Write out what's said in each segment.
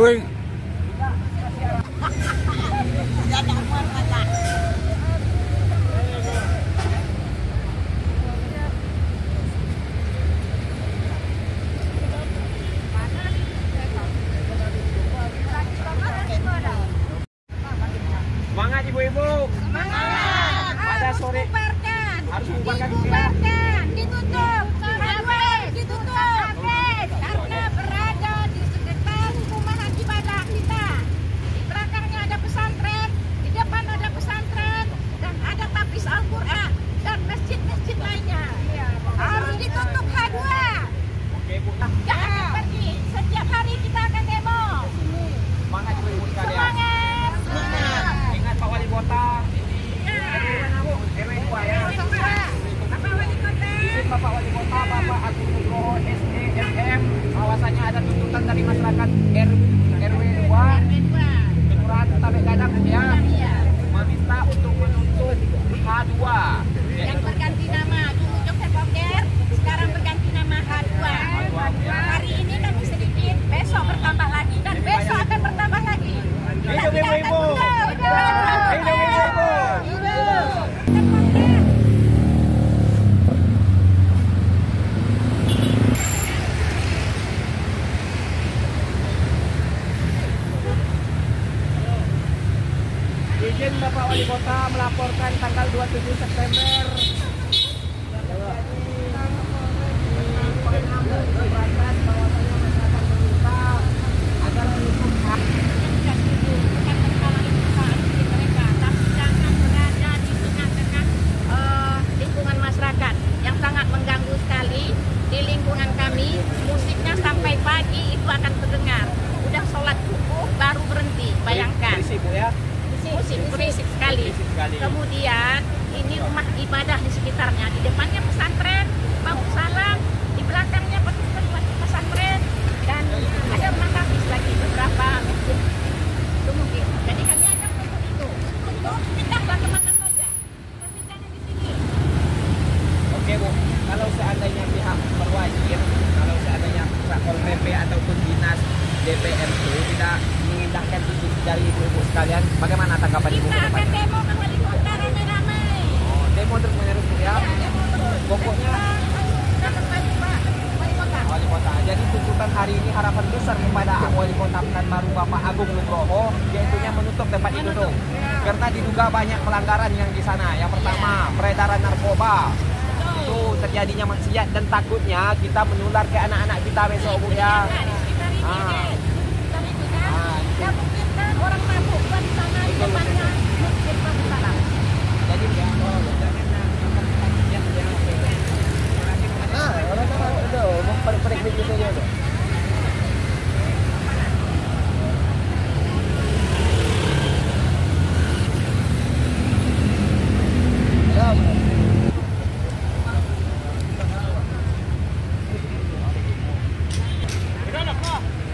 Gue semangat ibu-ibu. Semangat. Pada sore harus membubarkan Ditutup. Sampai ditutup. Karena berada di sekitar rumah ibadah kita. Di belakangnya ada pesantren, di depan ada pesantren, dan ada tapis Al-Quran dan masjid-masjid lainnya. Harus ditutup H2. Oke Bu. Jangan pergi. Setiap hari kita akan demo. Semangat ibu-ibu sekalian. Semangat. Ingat Pak Wali Kota. RW 2 ya. Bapak Wali Kota. Izin Bapak Wali Kota, Bapak Agung Nugroho SDMM, bahwasanya ada tuntutan dari masyarakat RW 2 Kelurahan Tabek Gadang ya, meminta untuk menuntut H2 Yang berganti nama dulu Joseph Boker, sekarang berganti nama H2. Hari ini kami sedikit, besok bertambah lagi dan besok akan bertambah lagi. Hidup ibu-ibu. Hidup ibu-ibu. Izin Bapak Wali Kota melaporkan tanggal 27 September. Agar menutup lingkungan masyarakat yang sangat mengganggu sekali. Di lingkungan kami musiknya sampai pagi itu akan terdengar. Udah sholat subuh baru berhenti, bayangkan. berisik Bu ya. Musik berisik sekali. Berisik sekali. Kemudian ini rumah ibadah di sekitarnya, di depannya pesantren Bangku Salam, di belakangnya pesantren, dan ada rumah tapis lagi beberapa masjid. Itu mungkin. Jadi kami akan untuk itu. Untuk pindahlah kemana saja, tapi jangan di sini. Oke Bu, kalau seandainya pihak berwajib, kalau seandainya Satpol PP ataupun dinas DPR itu tidak mengindahkan tuntutan dari ibu-ibu sekalian, bagaimana tanggapan ibu? Kita akan demo ke wali kota ramai-ramai. Oh, demo terus menerus Bu ya. Pokoknya Wali Kota. Jadi tuntutan hari ini harapan besar kepada Wali Kota Pekanbaru Bapak Agung Nugroho, yaitu menutup tempat itu tuh. Karena diduga banyak pelanggaran yang di sana. Yang pertama, peredaran narkoba. Itu terjadinya maksiat dan takutnya kita menular ke anak-anak kita besok Bu ya. Orang mabuk di sana di depannya masjid Bangku Salam. Jadi orang udah memperbaiki begitu dia tuh.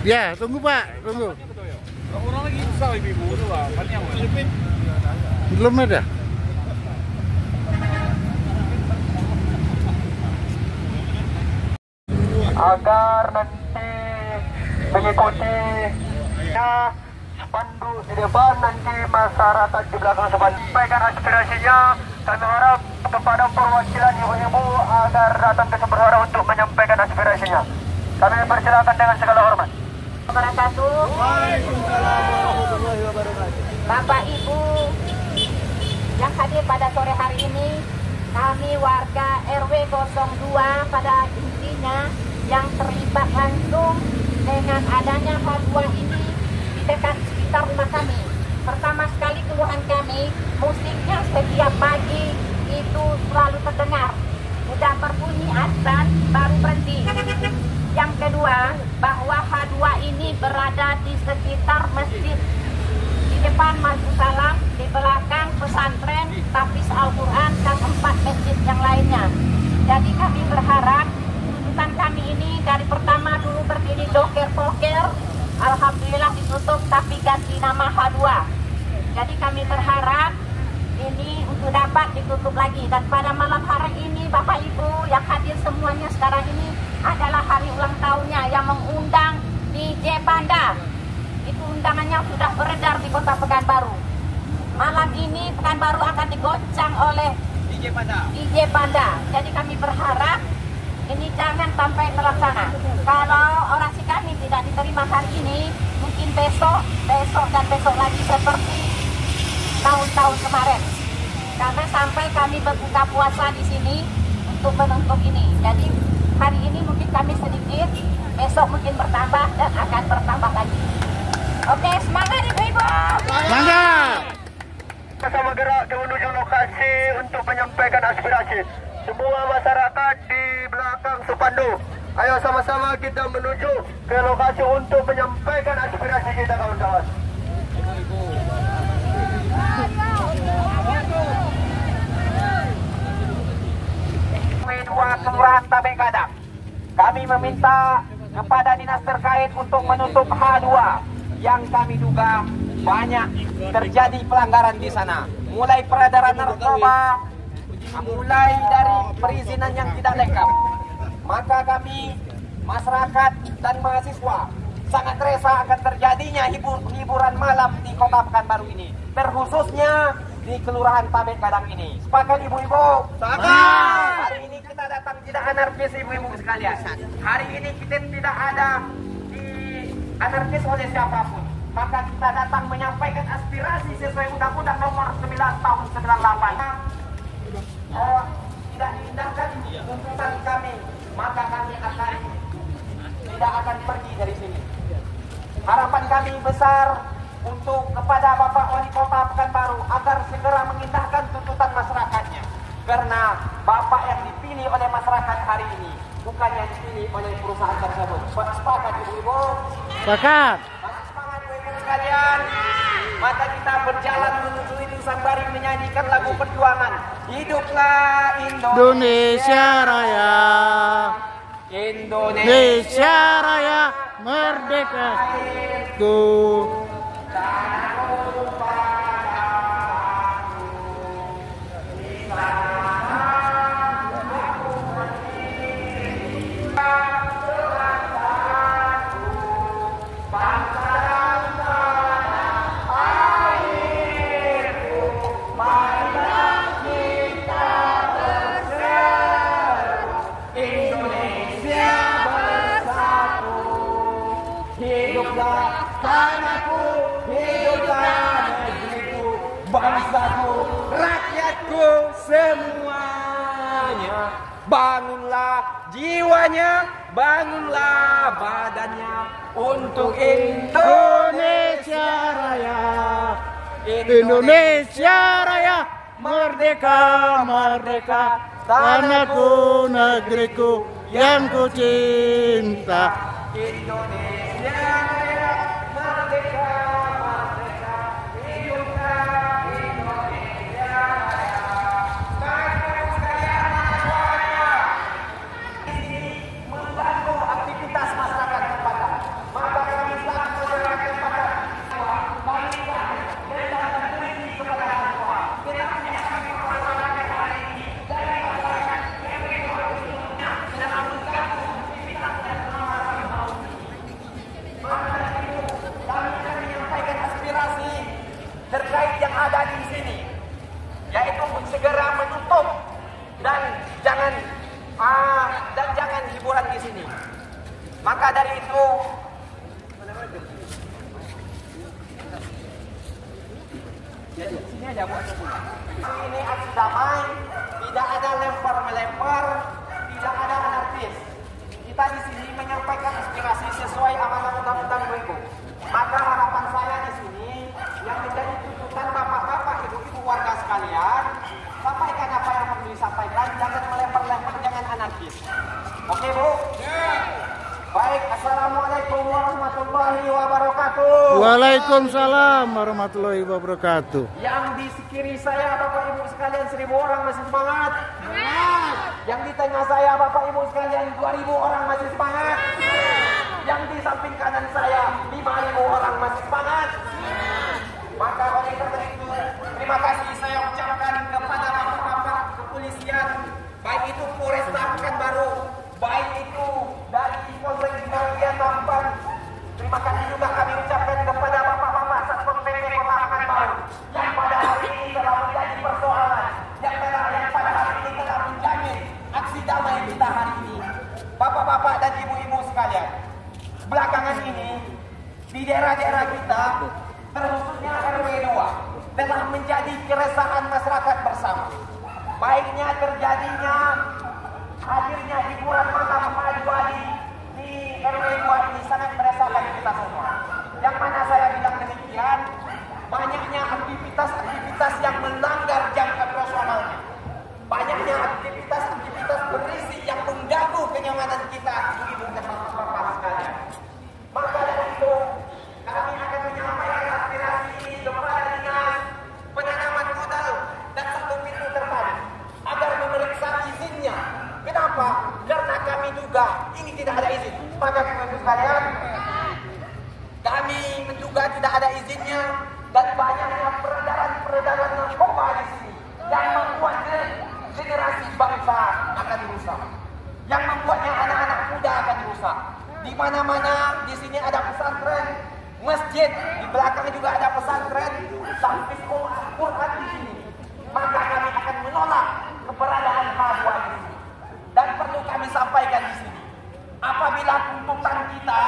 ya tunggu Pak, tunggu. Orang lagi susah ibu tuh lah, kan yang Belum ada. agar nanti mengikuti spanduk di depan, nanti masyarakat di belakang sampaikan aspirasinya. Kami harap kepada perwakilan ibu-ibu agar datang ke sumber suara untuk menyampaikan aspirasinya. Kami persilakan dengan segala hormat. Waalaikumsalam warahmatullahi wabarakatuh. Bapak Ibu yang hadir pada sore hari ini, kami warga RW 02 pada intinya yang terlibat langsung dengan adanya H2 ini di dekat sekitar rumah kami. Pertama sekali keluhan kami, musiknya setiap pagi itu selalu terdengar. Udah berbunyi azan baru berhenti. Yang kedua, bahwa H2 ini berada di sekitar masjid, di depan Bangku Salam, di belakang pesantren, tapis Al-Quran, dan 4 masjid yang lainnya. Jadi kami berharap tuntutan kami ini dari pertama dulu berdiri Joker-Poker, alhamdulillah ditutup tapi ganti nama H2. Jadi kami berharap ini untuk dapat ditutup lagi. Dan pada malam hari ini Bapak Ibu yang hadir semuanya sekarang ini adalah hari ulang tahunnya yang mengundang DJ Panda. undangannya sudah beredar di Kota Pekanbaru. Malam ini Pekanbaru akan digoncang oleh DJ Panda. Jadi kami berharap ini jangan sampai terlaksana. Kalau orasi kami tidak diterima hari ini, mungkin besok dan besok lagi seperti tahun-tahun kemarin. Karena sampai kami berbuka puasa di sini untuk menuntut ini. Jadi hari ini mungkin kami sedikit, besok mungkin bertambah dan akan bertambah lagi. Oke, semangat ibu-ibu. Semangat. Bersama gerak menuju lokasi untuk menyampaikan aspirasi. Semua masyarakat di belakang Supandu, ayo sama-sama kita menuju ke lokasi untuk menyampaikan aspirasi kita, kawan-kawan. Kelurahan Tabek Gadang. Kami meminta kepada dinas terkait untuk menutup H2 yang kami duga banyak terjadi pelanggaran di sana. Mulai peredaran narkoba, mulai dari perizinan yang tidak lengkap. Maka kami, masyarakat dan mahasiswa sangat resah akan terjadinya hiburan malam di Kota Pekanbaru ini, terkhususnya di Kelurahan Tabek Gadang ini. Sepakat ibu-ibu? Sepakat. Hari ini kita datang tidak anarkis ibu-ibu sekalian. Hari ini kita tidak ada di anarkis oleh siapapun. Maka kita datang menyampaikan aspirasi sesuai Undang-Undang Nomor 9 Tahun 98. Tidak diindahkan tuntutan kami, maka kami tidak akan pergi dari sini. Harapan kami besar untuk kepada Bapak Wali Kota Pekanbaru agar segera mengindahkan tuntutan masyarakatnya. Karena Bapak yang dipilih oleh masyarakat hari ini bukan yang dipilih oleh perusahaan tersebut. Sepakat ibu-ibu? Sepakat. Semangat ibu-ibu sekalian. Maka kita berjalan menuju Hidung Sambari menyanyikan lagu perjuangan. Hiduplah Indonesia Raya. Indonesia Raya merdeka. Tuh. Tanahku, hiduplah negeriku, bangsaku, rakyatku semuanya. Bangunlah jiwanya, bangunlah badannya untuk Indonesia Raya. Indonesia Raya merdeka, merdeka. Tanahku, negeriku yang ku cinta. Indonesia Raya merdeka, merdeka. Hiduplah Indonesia Raya. Sekarang sekalian mahasiswa di sini mengganggu aktivitas masyarakat tempatan. Maka kami selaku masyarakat tempatan bangkitkan dan beri kepada mahasiswa. Kita menyaksikan masyarakat hari ini dari masyarakat yang berikutnya sedang mengganggu aktivitas dan terkait yang ada di sini, yaitu segera menutup dan jangan hiburan di sini. Maka dari itu sini aja buat ini aksi damai, tidak ada lempar-melempar, tidak ada anarkis. Kita di sini menyampaikan aspirasi sesuai amanat undang-undang ibu. Maka harapan saya di sini yang menjadi tuntutan bapak-bapak, ibu-ibu warga sekalian, sampaikan apa yang perlu disampaikan, jangan melempar-lempar, jangan anarkis. Oke bu? Baik, assalamualaikum warahmatullahi wabarakatuh. Waalaikumsalam warahmatullahi wabarakatuh. Yang di kiri saya bapak ibu sekalian 1000 orang masih semangat. Yang di tengah saya bapak ibu sekalian 2000 orang masih semangat. Yang di samping kanan saya 5000 orang masih semangat. Maka oleh karena itu terima kasih saya ucapkan kepada bapak-bapak kepolisian, baik itu Polresta Pekanbaru, baik itu dari Polsek di bagian Tampan. Terima kasih juga kami ucapkan kepada Bapak-bapak dan ibu-ibu sekalian, belakangan ini di daerah-daerah kita, terkhususnya RW 2, telah menjadi keresahan masyarakat bersama. Baiknya terjadinya hadirnya hiburan malam Hadwa di RW 2 ini sangat meresahkan kita semua. Yang mana saya bilang demikian, banyaknya aktivitas-aktivitas yang melanggar jam operasionalnya. Banyaknya aktivitas-aktivitas berisi yang mengganggu kenyamanan kita, ibu dan bapak-bapak sekalian. Maka dari itu, kami akan menyampaikan aspirasi ini kepada dinas penanaman modal dan satu pintu terpadu agar memeriksa izinnya. Kenapa? Karena kami juga ini tidak ada izin. Maka ibu sekalian, kami menduga tidak ada izinnya dan banyaknya peredaran narkoba di sini yang membuat generasi bangsa akan rusak, yang membuatnya anak-anak muda akan rusak. Di mana-mana di sini ada pesantren, masjid, di belakang juga ada pesantren, sampai sekolah Al-Quran di sini. Maka kami akan menolak keberadaan Hadwa di sini. Dan perlu kami sampaikan di sini, apabila tuntutan kita,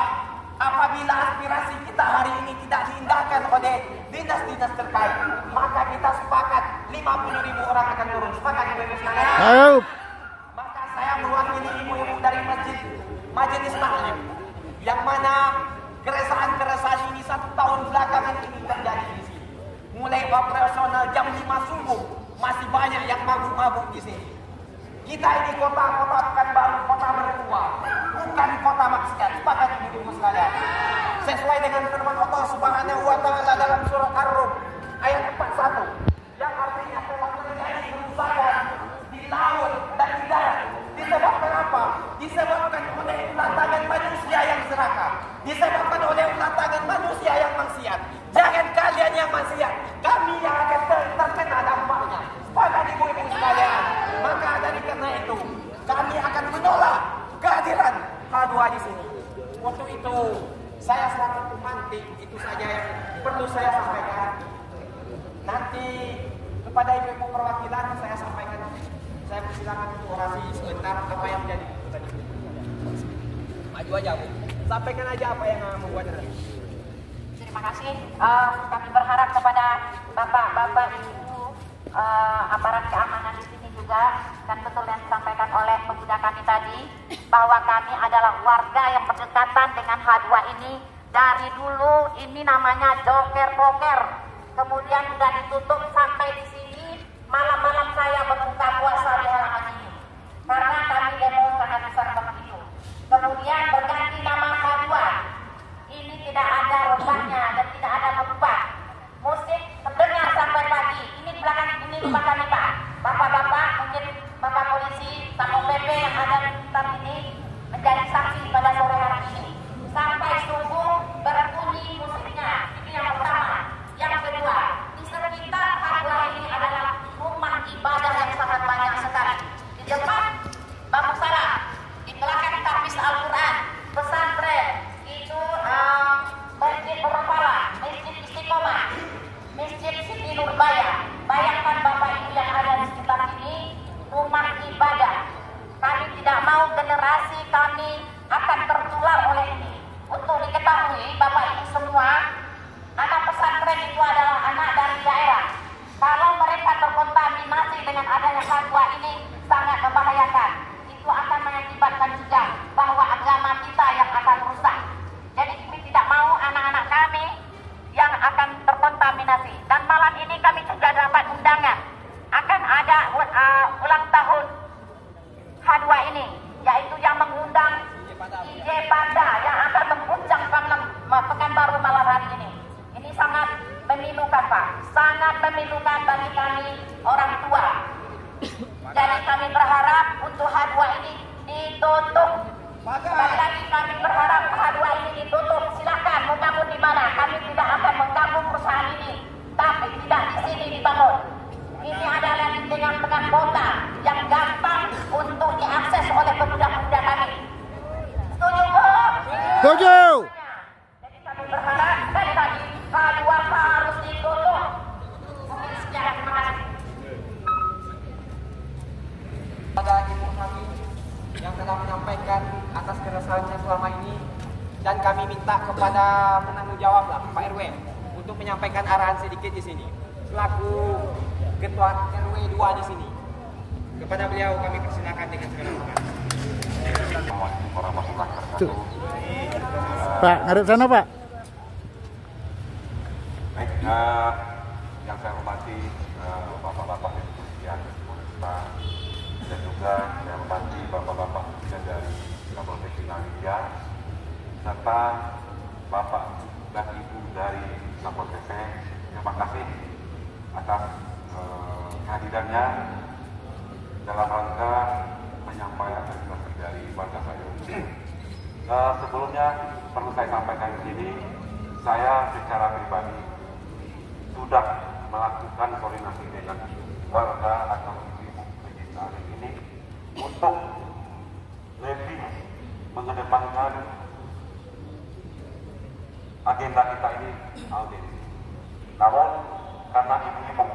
apabila aspirasi kita hari ini tidak diindahkan oleh dinas-dinas terkait, maka kita sepakat 50.000 orang akan turun. Sepakat ibu-ibu sekalian? Maka saya mewakili ibu-ibu dari Majelis Taklim, yang mana keresahan-keresahan ini 1 tahun belakangan ini terjadi di sini. Mulai operasional jam 5 subuh, masih banyak yang mabuk-mabuk di sini. Kita ini kota Pekanbaru, kota berkuah, bukan kota maksiat. Sepakat ibu-ibu sekalian? Sesuai dengan firman Allah Subhanahu wa Ta'ala dalam surah Ar-Rum ayat 41, yang artinya telah terjadi kerusakan di laut dan di darat. Disebabkan apa? Disebabkan oleh ulah tangan manusia yang serakah, disebabkan oleh ulah tangan manusia yang maksiat. Jangan kalian yang maksiat, kami yang akan terkena dampaknya. Sepakat ibu-ibu sekalian? Maka dari karena itu, kami akan menolak kehadiran Hadwa di sini. Untuk itu, saya selaku pemantik, itu saja yang perlu saya sampaikan. Nanti kepada ibu-ibu perwakilan saya sampaikan. Saya persilakan untuk orasi sebentar apa yang menjadi tuntutan ibu. Maju aja Bu. Sampaikan aja apa yang membuat tadi. Terima kasih. Kami berharap kepada bapak-bapak, ibu, aparat keamanan di sini juga, dan betul yang disampaikan oleh pemuda kami tadi, bahwa kami adalah warga yang berdekatan dengan Hadwa ini. Dari dulu ini namanya joker-poker, kemudian sudah ditutup sampai di sini. Malam-malam saya berbuka puasa di halaman ini karena kami demo sangat besar begitu. Kemudian berganti nama Hadwa. Ini tidak ada robahnya dan tidak ada berubah. Musik terdengar sampai pagi. Ini di belakang ini rumah kami Pak. Bapak-bapak, mungkin Bapak polisi, Satpol PP yang ada di sekitar ini menjadi saksi pada sore hari ini. Sampai subuh berbunyi musiknya. Ini yang pertama. Yang kedua, di sekitar Hadwa ini adalah rumah ibadah yang sangat banyak sekali. Di depan Bapak Salah, di belakang Tahfiz Al-Quran, pesantren, itu Masjid Berpala, Masjid Istiqomah, Masjid Siti Nurbaya. Bayangkan Bapak Ibu yang ada di sekitar ini, rumah ibadah. Kami tidak mau generasi kami akan tertular oleh ini. Untuk diketahui Bapak Ibu semua, anak pesantren itu adalah anak dari daerah. Kalau mereka terkontaminasi dengan adanya Hadwa ini, sangat membahayakan. Itu akan mengakibatkan juga bahwa agama kita yang akan rusak. Jadi kami tidak mau anak-anak kami yang akan terkontaminasi. Dan malam ini kami juga dapat undangan. Akan ada ulang tahun Hadwa ini, yaitu yang mengundang DJ Panda yang akan mengguncang Pekanbaru malam hari ini. Ini sangat memilukan Pak, sangat memilukan bagi kami orang tua. Jadi kami berharap untuk Hadwa ini ditutup. Sekali lagi kami berharap Hadwa ini ditutup. Silakan mau bangun di mana, kami tidak akan mengganggu perusahaan ini, tapi tidak di sini dibangun. Ini adalah di tengah-tengah kota yang gampang untuk diakses oleh pemuda-pemuda kami. Setuju Bu? Setuju. Jadi kami berharap sekali lagi Hadwa harus ditutup. Sekian, terima kasih. Pada ibu kami yang telah menyampaikan atas keresahannya selama ini, dan kami minta kepada penanggung jawab lah, Pak RW, untuk menyampaikan arahan sedikit di sini. Selaku Ketua RW 2 di sini, kepada beliau kami persilakan dengan segala hormat. Pak, ngadep sana Pak. Baik, yang saya hormati bapak-bapak yang Pak, dan juga saya hormati bapak-bapak dari Kapolres Indonesia, serta bapak dan ibu dari Satpol PP. Terima kasih atas kehadirannya dalam rangka menyampaikan aspirasi dari warga saya. Sebelumnya perlu saya sampaikan di sini, saya secara pribadi sudah melakukan koordinasi dengan warga atau ibu pecinta ini untuk lebih mengedepankan agenda kita ini audit. Namun karena ibu-ibu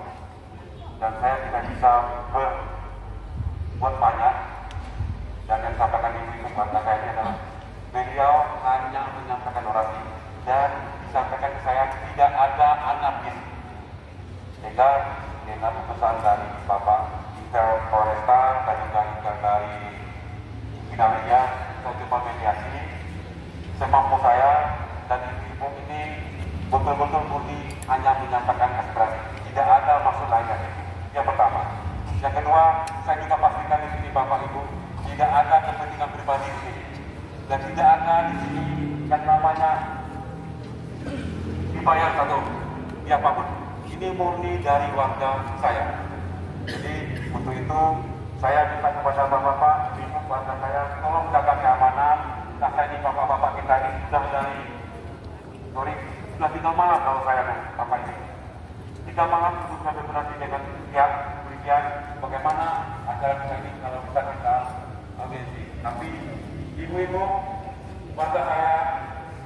dan saya tidak bisa berbuat banyak, dan yang disampaikan ibu-ibu warga saya ini adalah beliau hanya menyampaikan orasi dan disampaikan ke saya tidak ada anarkis. Sehingga dengan pesan dari Bapak Intel Polresta dan juga Intel dari Indonesia, saya coba mediasi semampu saya, dan ibu ini betul-betul murni hanya menyampaikan aspirasi, tidak ada maksud lain dari itu. Yang pertama. Yang kedua, saya juga pastikan di sini Bapak Ibu tidak ada kepentingan pribadi di sini, dan tidak ada di sini yang namanya dibayar atau siapapun. Ini murni dari warga saya. Jadi untuk itu saya minta kepada bapak-bapak, ibu warga saya, tolong jaga keamanan. Nah, saya ini bapak-bapak kita ini sudah 3 malam kalau saya bapak ini. 3 malam untuk berkoordinasi dengan pihak kepolisian bagaimana acara kita ini kalau kita audiensi. Tapi ibu-ibu warga saya,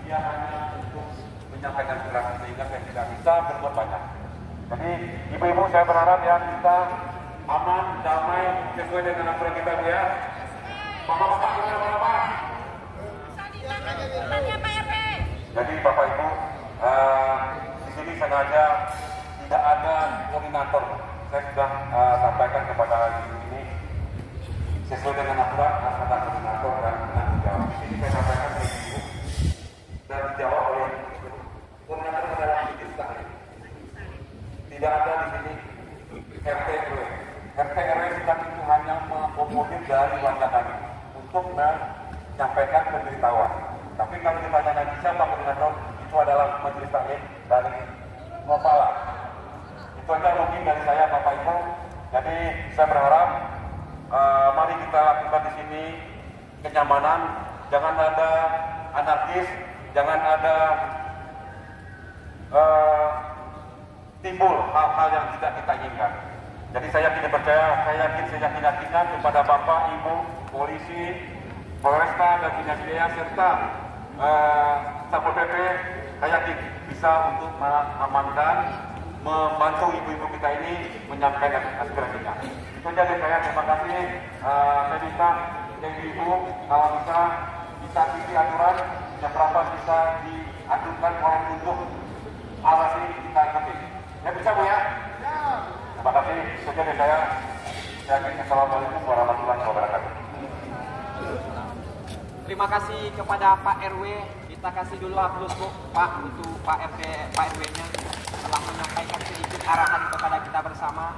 dia hanya untuk menyampaikan aspirasi sehingga saya tidak bisa berbuat banyak. Jadi ibu-ibu saya berharap ya kita aman, damai, sesuai dengan aturan kita ya. Bapak-bapak kita berapa? Jadi Bapak Ibu, di sini sengaja tidak ada koordinator. Saya sudah sampaikan kepada ibu ini sesuai dengan aturan harus ada koordinator dan penanggung jawab. Di sini saya sampaikan ke ibu dan dijawab oleh koordinator adalah kita. Tidak ada di sini RT RW. RT RW kita itu hanya mengakomodir dari warga kami untuk menyampaikan pemberitahuan. Tapi kalau ditanya siapa koordinator, itu adalah majelis taklim dari Nopala. Itu aja mungkin dari saya Bapak Ibu. Jadi saya berharap mari kita lakukan di sini kenyamanan, jangan ada anarkis, jangan ada timbul hal-hal yang tidak kita inginkan. Jadi saya tidak percaya, saya yakin kepada Bapak, Ibu, Polisi, Polresta dan Dinas Jaya serta Satpol PP, saya yakin bisa untuk mengamankan, membantu ibu-ibu kita ini menyampaikan aspirasinya. Itu saja dari saya, terima kasih. Saya minta ibu-ibu kalau bisa ikuti aturan yang berapa bisa diaturkan oleh untuk alas ini kita ikuti. Ya bisa Bu ya? Terima kasih. Itu saja dari saya. Assalamualaikum warahmatullahi wabarakatuh. Terima kasih kepada Pak RW. Kita kasih dulu aplaus Bu, Pak, untuk Pak RW-nya telah menyampaikan sedikit arahan kepada kita bersama,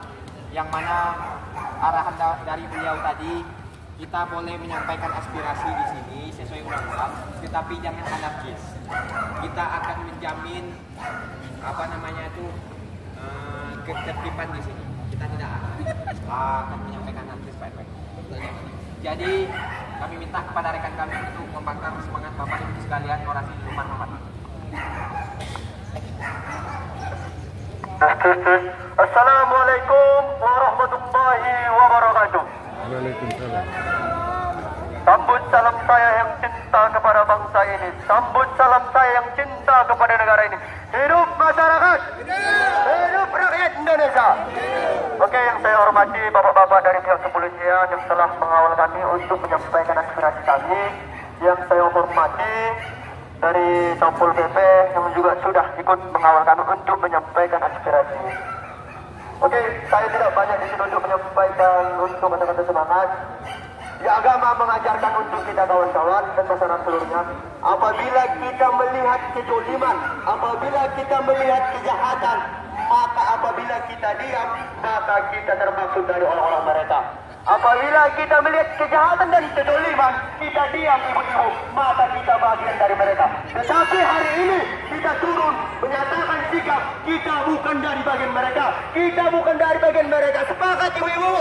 yang mana arahan dari beliau tadi, kita boleh menyampaikan aspirasi di sini sesuai undang-undang, tetapi jangan anarkis. Kita akan menjamin ketertiban di sini. Kita tidak akan menyampaikan anarkis, Pak RW. Jadi kami minta kepada rekan kami untuk membakar semangat Bapak Ibu sekalian orasi di depan Bapak. Assalamualaikum warahmatullahi wabarakatuh. Waalaikumsalam. Sambut salam saya yang cinta kepada bangsa ini. Sambut salam saya yang cinta kepada negara ini. Hidup masyarakat. Hidup rakyat Indonesia. Oke, yang saya hormati bapak-bapak dari pihak kepolisian yang telah mengawal kami untuk menyampaikan aspirasi kami. yang saya hormati dari Satpol PP yang juga sudah ikut mengawal kami untuk menyampaikan aspirasi. Oke, saya tidak banyak di sini untuk menyampaikan untuk kata-kata semangat. Ya, agama mengajarkan untuk kita kawan-kawan dan masyarakat seluruhnya, apabila kita melihat kezaliman, apabila kita melihat kejahatan, maka apabila kita diam, maka kita termasuk dari orang-orang mereka. Apabila kita melihat kejahatan dan kezaliman, kita diam ibu-ibu, maka kita bagian dari mereka. Tetapi hari ini kita turun menyatakan sikap, kita bukan dari bagian mereka, kita bukan dari bagian mereka. Sepakat ibu-ibu?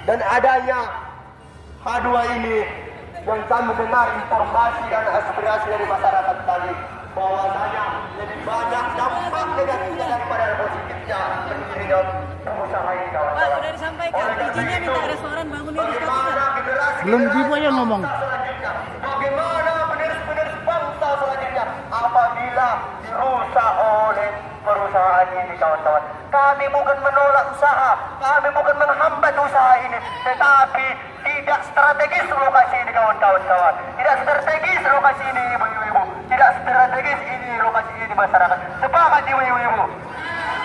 Dan adanya H2 ini yang kami dengar informasi dan aspirasi dari masyarakat tadi, bahwasanya lebih banyak dampak negatifnya daripada positifnya pendirian pengusaha ini, kawan-kawan. Pak, sudah disampaikan izinnya minta restoran bangun ini Belum Bibo yang ngomong. Bagaimana penerus-penerus bangsa selanjutnya apabila dirusak oleh perusahaan ini, kawan-kawan. Kami bukan menolak usaha, kami bukan menghambat usaha ini, tetapi tidak strategis lokasi ini, kawan-kawan. Tidak strategis lokasi ini, ibu-ibu. Tidak strategis ini lokasi ini, masyarakat. Sepakat ibu-ibu.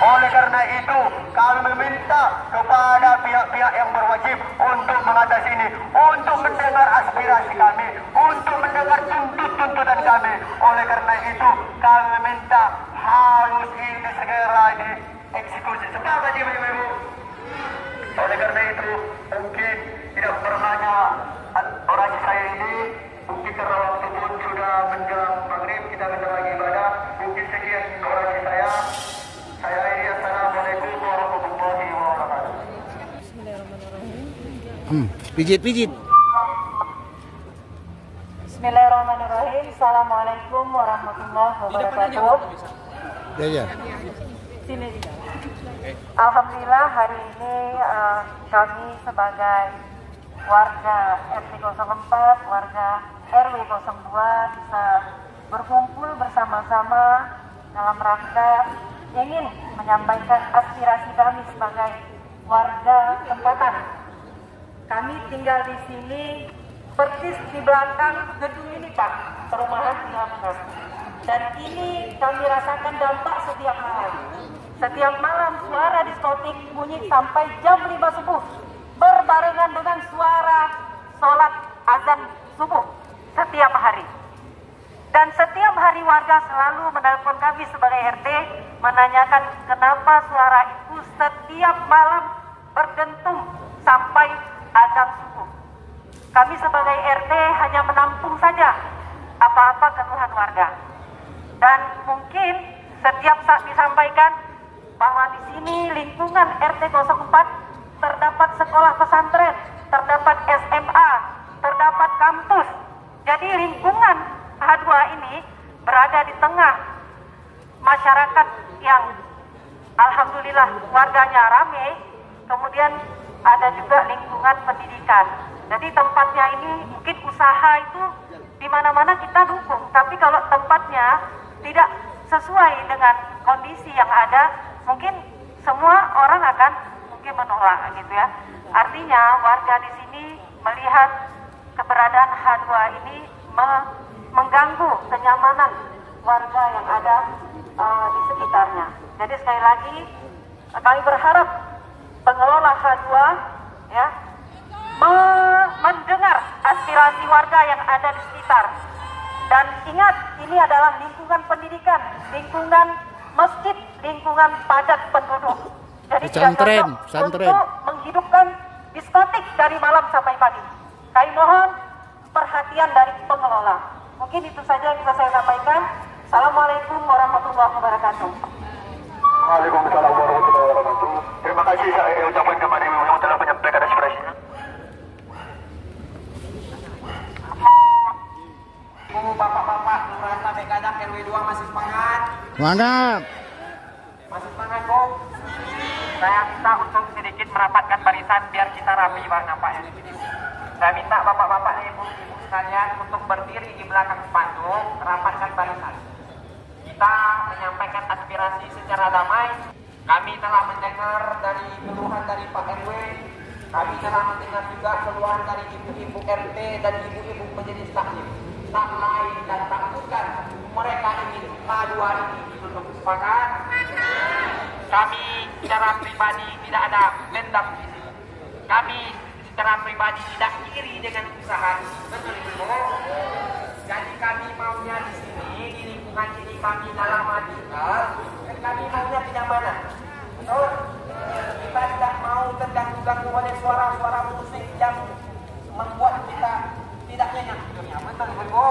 Oleh karena itu, kami meminta kepada pihak-pihak yang berwajib untuk mengatasi ini, untuk mendengar aspirasi kami, untuk mendengar tuntutan kami. Oleh karena itu, kami meminta harus ini segera dieksekusi. Sepakat ibu-ibu. Oleh karena itu, mungkin tidak berhanya orasi saya ini, mungkin karena waktu pun sudah menjelang maghrib, kita bentar lagi ibadah. Mungkin sekian orasi saya. Saya ini, assalamualaikum warahmatullahi wabarakatuh. Pijit-pijit. Bismillahirrahmanirrahim. Assalamualaikum warahmatullahi wabarakatuh. Ya. Sini. Alhamdulillah hari ini kami sebagai warga RT 04, warga RW 02 bisa berkumpul bersama-sama dalam rangka ingin menyampaikan aspirasi kami sebagai warga tempatan. Kami tinggal di sini persis di belakang gedung ini, Pak, perumahan 16. Dan ini kami rasakan dampak setiap malam. Setiap malam suara diskotik bunyi sampai jam 5 subuh, berbarengan dengan suara sholat azan subuh setiap hari. Dan setiap hari warga selalu menelpon kami sebagai RT menanyakan kenapa suara itu setiap malam berdentum sampai azan subuh. Kami sebagai RT hanya menampung saja apa-apa keluhan warga. Dan mungkin setiap saat disampaikan bahwa di sini lingkungan RT 04 terdapat sekolah pesantren, terdapat SMA, terdapat kampus. Jadi lingkungan H2 ini berada di tengah masyarakat yang alhamdulillah warganya ramai, kemudian ada juga lingkungan pendidikan. Jadi tempatnya ini mungkin usaha itu di mana-mana kita dukung, tapi kalau tempatnya tidak sesuai dengan kondisi yang ada, mungkin semua orang akan mungkin menolak gitu ya. Artinya warga di sini melihat keberadaan H2 ini mengganggu kenyamanan warga yang ada di sekitarnya. Jadi sekali lagi kami berharap pengelola H2 ya mendengar aspirasi warga yang ada di sekitar. Dan ingat, ini adalah lingkungan pendidikan, lingkungan masjid, lingkungan padat penduduk. Jadi tidak cocok untuk menghidupkan diskotik dari malam sampai pagi. Kami mohon perhatian dari pengelola. Mungkin itu saja yang bisa saya sampaikan. Assalamualaikum warahmatullahi wabarakatuh. Waalaikumsalam warahmatullahi wabarakatuh. Terima kasih saya ucapkan kepada ibu yang telah menyampaikan aspirasinya. Bapak-bapak merasa Megadak RW 2 masih semangat? Semangat. Masih semangat, Bu? Saya minta untuk sedikit merapatkan barisan biar kita rapi, Pak, nampaknya di sini. Saya minta bapak-bapak dan ibu-ibu sekalian untuk berdiri di belakang spanduk, rapatkan barisan. Kita menyampaikan aspirasi secara damai. Kami telah mendengar dari keluhan dari Pak RW Kami telah mendengar juga keluhan dari ibu-ibu RT dan ibu-ibu majelis taklim. Tak lain dan tak bukan mereka ingin K2 ini ditutup. Sepakat? Kami secara pribadi tidak ada dendam di sini. Kami secara pribadi tidak iri dengan usaha ini. Betul Ibu? Jadi kami maunya di sini, di lingkungan ini kami dalam tinggal, dan kami maunya tidak mana. Betul? Kita tidak mau terganggu-ganggu oleh suara-suara musik yang membuat kita tidak nyenyak hidupnya. Betul Ibu?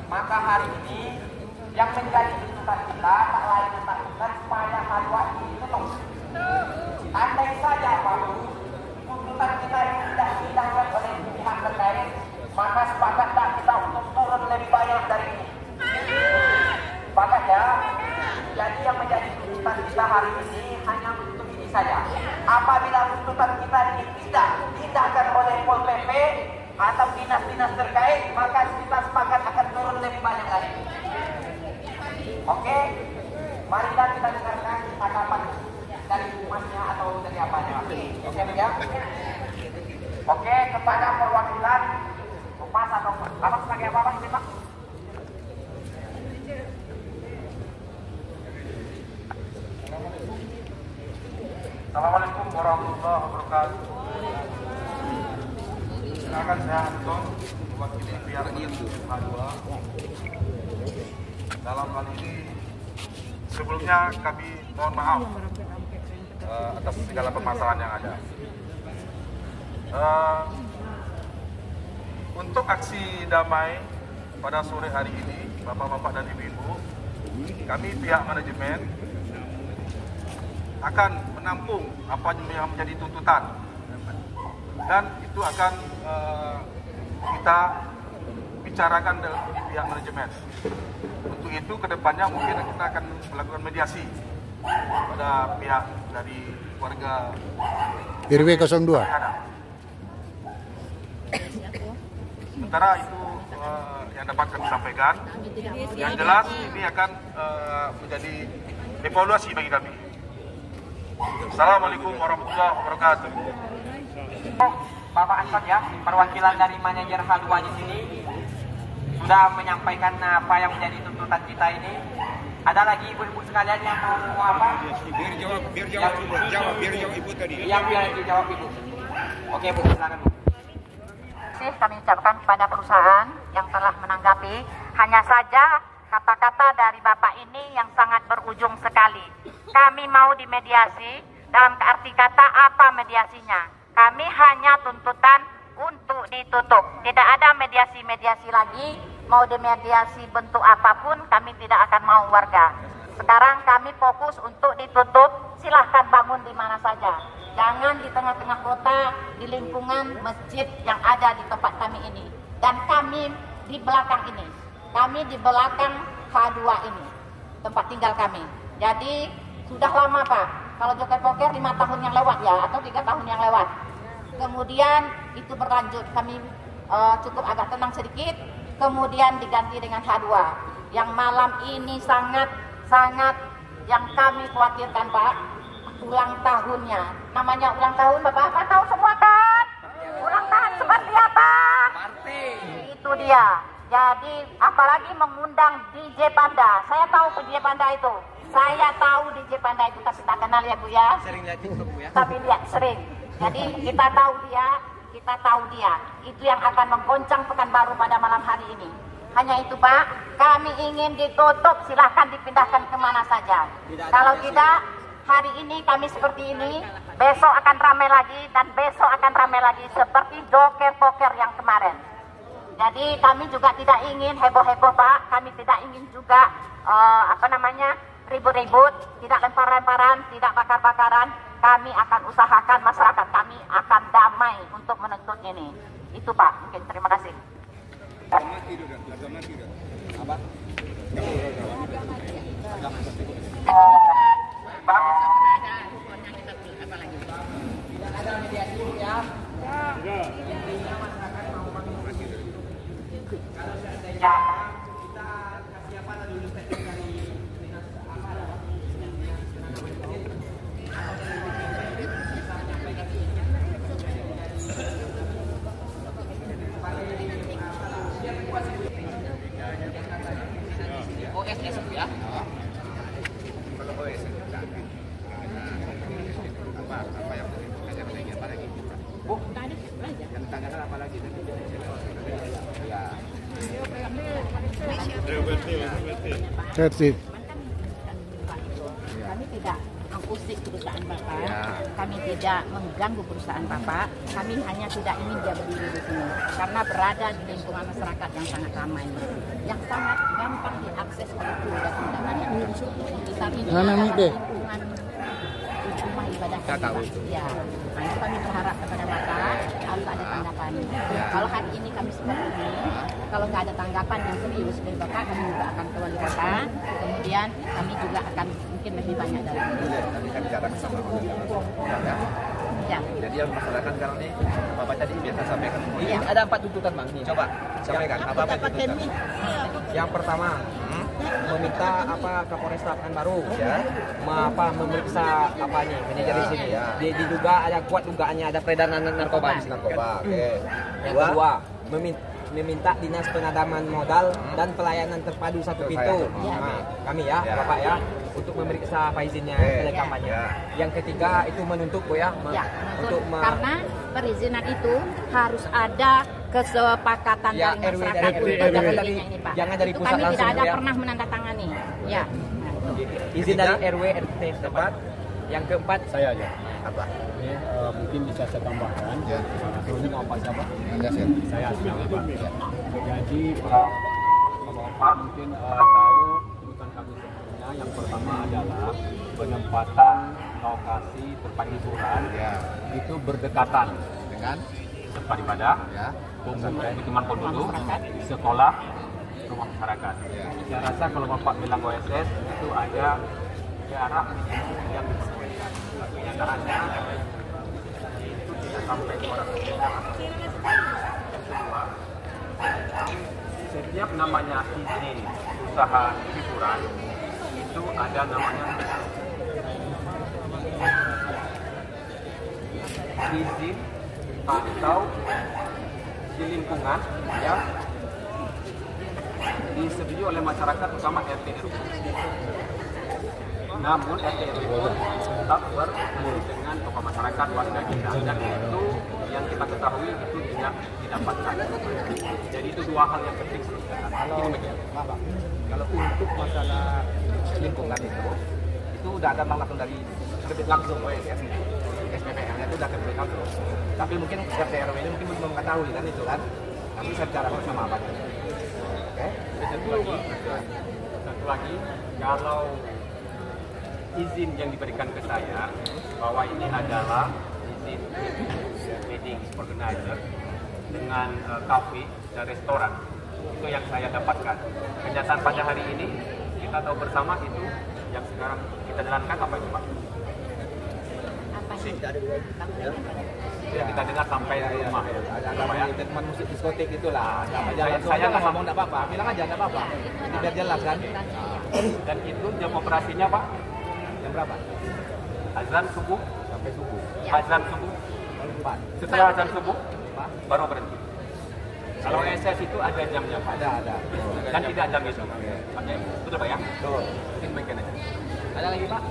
Maka hari ini yang menjadi tuntutan kita tak lain dan tak bukan supaya K2 ini ditutup. Andai saja Pak, tuntutan kita ini tidak diindahkan oleh pihak terkait, maka sepakatlah kita untuk turun lebih banyak dari ini. Sepakat ya? Jadi yang menjadi tuntutan kita hari ini hanya untuk ini saja. Apabila tuntutan kita ini tidak diindahkan oleh Pol PP atau dinas-dinas terkait, maka kita sepakat akan turun lebih banyak lagi. Oke? Marilah kita dengarkan tanggapan dari humasnya atau dari apanya. Oke ya? Oke, kepada perwakilan humas atau Bapak sebagai apa ini Pak? Assalamualaikum warahmatullahi wabarakatuh. Silakan saya Anton, mewakili pihak K2. Dalam hal ini sebelumnya kami mohon maaf atas segala permasalahan yang ada. Untuk aksi damai pada sore hari ini, Bapak-bapak dan Ibu-ibu, kami pihak manajemen akan menampung apa yang menjadi tuntutan dan itu akan kita bicarakan di pihak manajemen. Untuk itu kedepannya mungkin kita akan melakukan mediasi pada pihak dari warga RW 02. Sementara itu yang dapat kami sampaikan. Yang jelas ini akan menjadi evaluasi bagi kami. Assalamualaikum warahmatullahi wabarakatuh. Bapak Anton ya, perwakilan dari manajer K2 di sini sudah menyampaikan apa yang menjadi tuntutan kita ini. Ada lagi ibu-ibu sekalian yang mau apa? Biar jawab ibu tadi. Yang biar dijawab ibu. Oke Bu, silakan Bu. Kami ucapkan kepada perusahaan yang telah menanggapi. Hanya saja kata-kata dari Bapak ini yang sangat berujung sekali. Kami mau dimediasi, dalam arti kata apa mediasinya? Kami hanya tuntutan untuk ditutup. Tidak ada mediasi-mediasi lagi. Mau dimediasi bentuk apapun, kami tidak akan mau warga. Sekarang kami fokus untuk ditutup. Silahkan bangun di mana saja. Jangan di tengah-tengah kota, di lingkungan masjid yang ada di tempat kami ini. Dan kami di belakang ini. Kami di belakang K2 ini, tempat tinggal kami. Jadi sudah lama Pak. Kalau joget-joget 5 tahun yang lewat ya, atau 3 tahun yang lewat. Kemudian itu berlanjut. Kami cukup agak tenang sedikit. Kemudian diganti dengan H2. Yang malam ini sangat yang kami khawatirkan Pak. Ulang tahunnya. Namanya ulang tahun Bapak tahu semua kan? Ulang tahun seperti apa? Itu dia. Jadi apalagi mengundang DJ Panda. Saya tahu DJ Panda itu. Saya tahu DJ Panda itu, tapi tak kenal ya Bu ya. Sering lihat YouTube Bu ya. Tapi lihat sering. Jadi kita tahu dia. Itu yang akan menggoncang Pekanbaru pada malam hari ini. Hanya itu Pak. Kami ingin ditutup. Silahkan dipindahkan kemana saja. Kalau tidak, hari ini kami seperti ini. Besok akan ramai lagi dan besok akan ramai lagi seperti joker-poker yang kemarin. Jadi kami juga tidak ingin heboh-heboh Pak. Kami tidak ingin juga ribut-ribut, tidak lempar-lemparan, tidak bakar-bakaran. Kami akan usahakan masyarakat kami akan damai untuk menuntut ini. Itu Pak, mungkin terima kasih. Ada mediasi ya. Ya. Kita kasih apa dulu statement dari dinas apa Yang satu ya. Apa yang apa lagi? Bu, yang tangannya apa lagi? Ya. That's it. Kami tidak mengusik perusahaan Bapak, kami tidak mengganggu perusahaan Bapak, kami hanya tidak ingin dia berdiri di sini karena berada di lingkungan masyarakat yang sangat ramai, yang sangat gampang diakses oleh kuda undangan. Di samping lingkungan rumah ibadah kami. Ya, nah itu kami berharap kepada Bapak harus ada tanggapan. Kalau hari ini kami seperti ini, kalau nggak ada tanggapan yang serius dari Bapak, kami juga akan ke wali kota. Kemudian kami juga akan mungkin lebih banyak dari ini. Tadi kan bicara sama ya. Ya. Jadi yang masyarakat sekarang nih, Bapak tadi biasa sampaikan. Ini ada 4 tuntutan Bang. Nih, coba sampaikan. Apa tuntutan? Yang pertama, meminta Kapolresta Pekanbaru ya, memeriksa manajer di sini. Diduga ada kuat dugaannya ada peredaran narkoba. Oke. Yang kedua, meminta Dinas Penanaman Modal dan Pelayanan Terpadu Satu Pintu. Kami ya, Bapak ya, untuk memeriksa izinnya kampanye. Yang ketiga itu menuntut Bu ya, untuk karena perizinan itu harus ada kesepakatan dari masyarakat untuk perizinannya ini Pak. Jangan dari itu pusat kami langsung tidak ada ya. pernah menandatangani. Ya. Izin dari RW RT setempat. Yang keempat Saya aja. apa? Ini mungkin bisa saya tambahkan. Ini mau Pak siapa? Saya Asmi Pak. Jadi Bapak mungkin tahu tuntutan kami sebelumnya yang pertama adalah penempatan lokasi tempat hiburan itu berdekatan dengan tempat ibadah, pemukiman penduduk, sekolah, rumah masyarakat. Saya rasa kalau Bapak bilang OSS itu ada jarak minimum yang diperbolehkan. Kenyataannya itu tidak sampai 200 meter. Yang kedua, setiap namanya izin usaha hiburan itu ada namanya izin atau di lingkungan yang disetujui oleh masyarakat terutama RT RW. Namun RT RW tetap berfungsi dengan tokoh masyarakat warga kita dan itu yang kita ketahui itu tidak didapatkan. Jadi itu dua hal yang penting. Kalau untuk masalah lingkungan itu udah ada langsung dari terbit langsung OSS SPPM-nya itu udah terbit langsung. Tapi mungkin RT RW ini mungkin belum mengetahui kan itu kan. Tapi saya bicara sama Pak. Oke. Satu lagi, kalau izin yang diberikan ke saya bahwa ini adalah izin wedding organizer dengan kafe dan restoran, itu yang saya dapatkan. Kenyataan pada hari ini kita tahu bersama itu yang sekarang kita jalankan apa itu Pak? Apa sih? Ya, kita dengar sampai rumah. Ada teman musik diskotik itulah. Saya nggak ngomong enggak apa-apa. Bilang aja enggak apa-apa. Ini biar jelas kan. Dan itu jam operasinya Pak? Jam berapa? Azan subuh Sampai subuh. azan subuh. 4. Setelah azan subuh baru berhenti. Kalau SS itu ada jamnya Pak. Ada. Dan tidak jam itu. Oke, betul Pak ya? Betul. Mungkin bagian aja. Ada lagi Pak?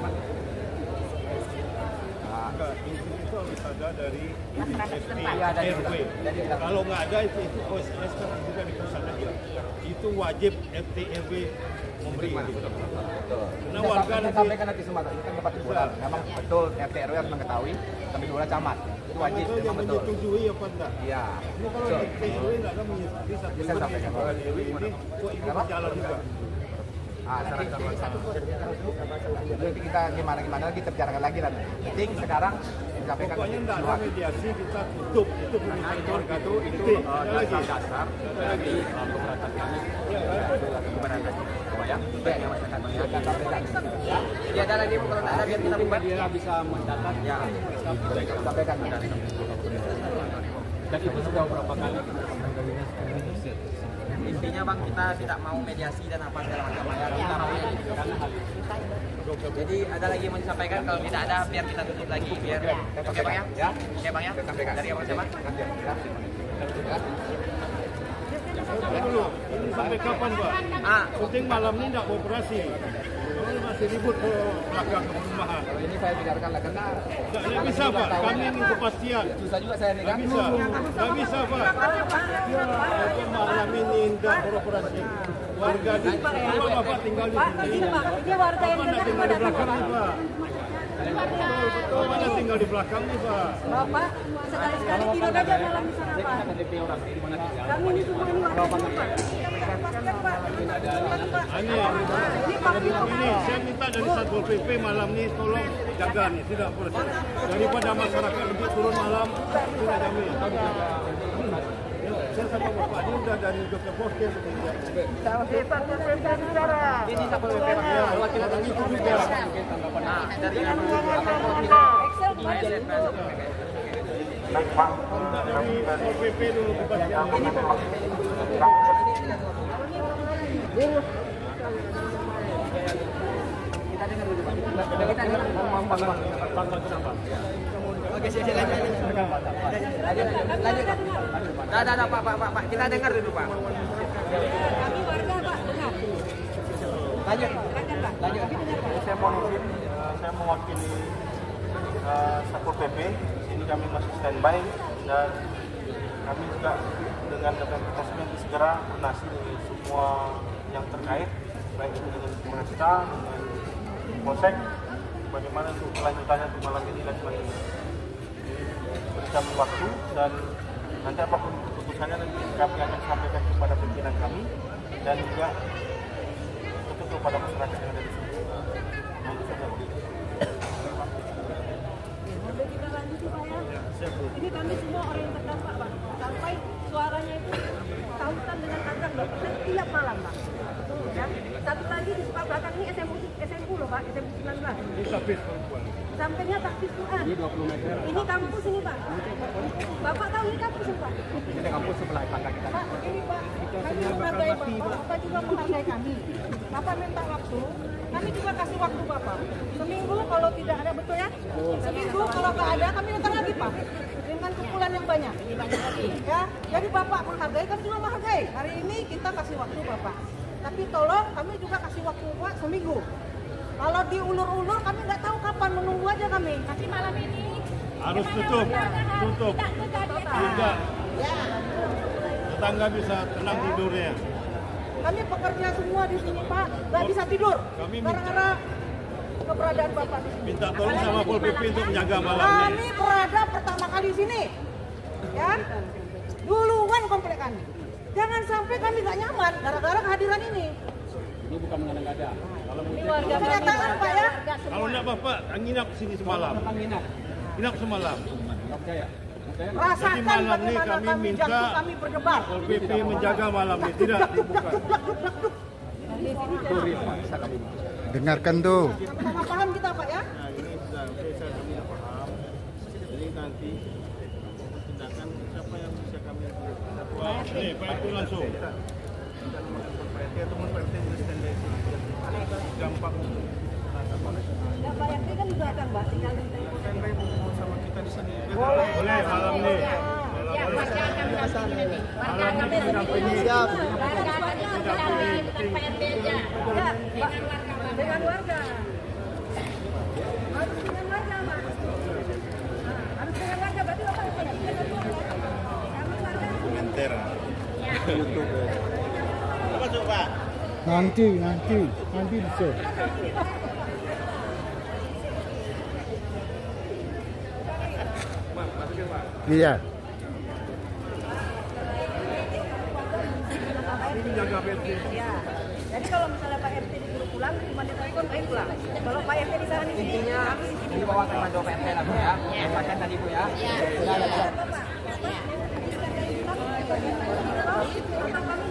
Itu harus ada dari Masyarakat setempat. Iya, ada RW. Jadi Kalau nggak ada itu OSS kan juga di pusat aja. Itu wajib RT RW memberi. betul. Karena warga Kita nanti sampaikan nanti semua ini kan tempat hiburan. Memang betul RT RW harus mengetahui. Kami dua camat. Itu wajib itu dia memang betul. menyetujui apa enggak. Iya. Ini kalau Betul. RT RW nggak ada menyetujui satu Bisa sampaikan. RW ini kok itu berjalan juga. Nanti kita gimana lagi kita bicarakan lagi lah. Penting sekarang disampaikan. Pokoknya nggak ada mediasi kita tutup. Itu Karena itu ada lagi. dasar dari keberatan kami kepada yang Ya ada lagi kalau ada biar kita buat. dia bisa mencatat Ya. Sampaikan. dan itu sudah beberapa kali. Intinya Bang kita tidak mau mediasi dan apa segala macam ya. Kita mau Karena hal itu Jadi ada lagi yang mau disampaikan, kalau tidak ada biar kita tutup lagi biar oke Bang ya? Ya? Oke Bang ya? Dari Abang siapa? Dulu, ini sampai kapan Pak? Penting malam ini tidak operasi. Masih ribut ke belakang perumahan. Kalau ini saya biarkanlah karena Tidak bisa Pak, kami ingin kepastian. susah juga saya nih kan. Tidak bisa Pak. Malam ini tidak beroperasi. Warga di Bapak tinggal di sini. Dia warga yang Mana tinggal di belakang nih Pak? Betul, mana tinggal di belakang nih Pak? Bapak sekali-sekali tidur aja malam di sana Pak. Kami ini semua ini warga Pak. Lepaskan Pak. Ini saya minta dari Satpol PP malam ini tolong jaga nih, tidak boleh. Daripada masyarakat lebih turun malam, tidak jamin. Saya sama Bapak ini udah dari Jogja Postir sebenarnya. Satpol PP bicara. Ini Satpol PP wakil lagi itu juga. Dari Dari Satpol PP dulu kepastian. kita dengar dulu Pak. Kita dengar Oke, silakan. Lanjut. Pak. Kita dengar dulu Pak. Kami warga Pak, dengar. Lanjut. Lanjut. Saya mohon izin, saya mewakili Satpol PP. Ini kami masih standby dan kami juga dengan resmi segera lunasi semua yang terkait, baik itu dengan Polresta, dengan Polsek, bagaimana untuk kelanjutannya untuk malam ini dan sebagainya. Berikan waktu dan nanti apapun keputusannya nanti kami akan sampaikan kepada pimpinan kami dan juga tentu kepada masyarakat yang ada di sini. Kita lanjut Pak ya. Ini kami semua orang yang terdampak Pak. Sampai suaranya itu tautan dengan kacang 2% tiap malam Pak. Ya. Satu lagi di sebelah belakang ini SMU loh Pak, SMU 19. Ini tapis perempuan. Sampingnya taktis Quran. Ini 20 meter. Ini kampus ini Pak. Bapak tahu ini kampus ini Pak. Ini kampus sebelah tangga kita. Pak, ini Pak. Kami menghargai Bapak juga menghargai kami. Bapak minta waktu, kami juga kasih waktu Bapak. Seminggu kalau tidak ada, betul ya? Seminggu kalau nggak ada, kami datang lagi Pak. Dengan kumpulan yang banyak. Ya, jadi Bapak menghargai, kami juga menghargai. Hari ini kita kasih waktu Bapak. Tapi tolong kami juga kasih waktu Pak seminggu. Kalau diulur-ulur kami nggak tahu kapan, menunggu aja kami. Kasih malam ini. Harus tutup. Tidak. Tetangga bisa tenang tidurnya. Kami pekerja semua di sini Pak, nggak bisa tidur. Karena keberadaan Bapak di sini. Minta tolong sama Pol PP untuk menjaga malam ini. Kami berada pertama kali di sini, ya. Duluan komplek kami. Jangan sampai kami nggak nyaman gara-gara kehadiran ini. Ini bukan mengada-ngada. Kalau Ini warga kenyataan Pak ya. Kalau enggak Bapak, nginap sini semalam. Nginap semalam. Oke ya. Rasakan malam ini bagaimana kami kami minta jantung kami berdebar. Pol PP menjaga malam ini, tidak dibuka. Dengarkan tuh. Sama-sama paham kita Pak ya. Nah ini sudah kami paham. Jadi nanti tindakan siapa yang bisa kami Wah, nih Pak RT langsung. kita nomor Pak RT atau Pak RT di standby gampang untuk Ya Pak RT kan juga akan Mbak tinggal di standby sama kita di sini. Boleh malam ini. Siap. Dengan warga. Harus dengan warga, Mas. Harus dengan warga, berarti Bapak kami warga. Nanti bisa. Iya. Jaga PT. Ya. Jadi kalau misalnya Pak RT disuruh pulang, cuma ditelepon ayo pulang. Kalau Pak RT di sana di sini, Intinya ini bawa ke Mando PT lah Bu ya. Sampaikan tadi Bu ya. kami